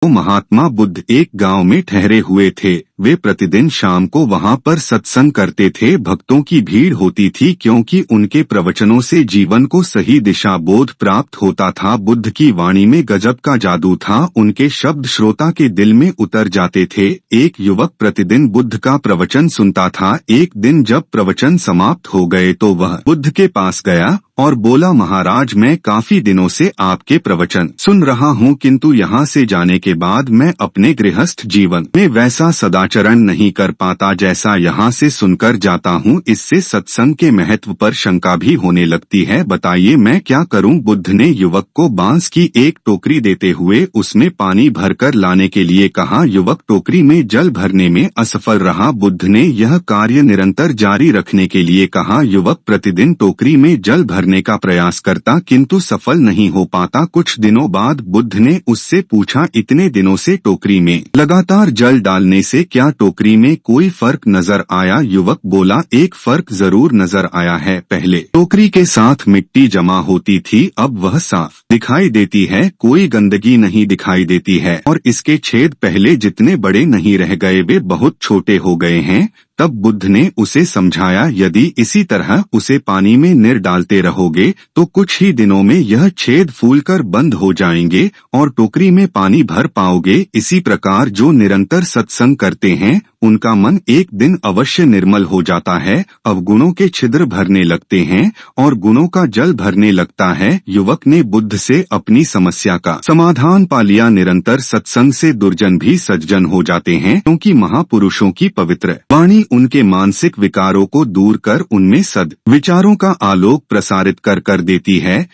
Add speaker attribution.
Speaker 1: तो महात्मा बुद्ध एक गांव में ठहरे हुए थे। वे प्रतिदिन शाम को वहां पर सत्संग करते थे। भक्तों की भीड़ होती थी क्योंकि उनके प्रवचनों से जीवन को सही दिशा बोध प्राप्त होता था। बुद्ध की वाणी में गजब का जादू था। उनके शब्द श्रोता के दिल में उतर जाते थे। एक युवक प्रतिदिन बुद्ध का प्रवचन सुनता था। एक दिन जब प्रवचन समाप्त हो गए तो वह बुद्ध के पास गया और बोला, महाराज, मैं काफी दिनों से आपके प्रवचन सुन रहा हूँ, किंतु यहाँ से जाने के बाद मैं अपने गृहस्थ जीवन में वैसा सदाचरण नहीं कर पाता जैसा यहाँ से सुनकर जाता हूँ। इससे सत्संग के महत्व पर शंका भी होने लगती है। बताइए मैं क्या करूँ? बुद्ध ने युवक को बांस की एक टोकरी देते हुए उसमें पानी भरकर लाने के लिए कहा। युवक टोकरी में जल भरने में असफल रहा। बुद्ध ने यह कार्य निरंतर जारी रखने के लिए कहा। युवक प्रतिदिन टोकरी में जल भरने का प्रयास करता किंतु सफल नहीं हो पाता। कुछ दिनों बाद बुद्ध ने उससे पूछा, इतने दिनों से टोकरी में लगातार जल डालने से क्या टोकरी में कोई फर्क नजर आया? युवक बोला, एक फर्क जरूर नजर आया है। पहले टोकरी के साथ मिट्टी जमा होती थी, अब वह साफ दिखाई देती है, कोई गंदगी नहीं दिखाई देती है और इसके छेद पहले जितने बड़े नहीं रह गए, वे बहुत छोटे हो गए हैं। तब बुद्ध ने उसे समझाया, यदि इसी तरह उसे पानी में निर डालते रहोगे तो कुछ ही दिनों में यह छेद फूलकर बंद हो जाएंगे और टोकरी में पानी भर पाओगे। इसी प्रकार जो निरंतर सत्संग करते हैं उनका मन एक दिन अवश्य निर्मल हो जाता है। अवगुणों के छिद्र भरने लगते हैं और गुणों का जल भरने लगता है। युवक ने बुद्ध से अपनी समस्या का समाधान पा लिया। निरंतर सत्संग से दुर्जन भी सज्जन हो जाते हैं, क्योंकि महापुरुषों की पवित्र वाणी उनके मानसिक विकारों को दूर कर उनमें सद विचारों का आलोक प्रसारित कर देती है।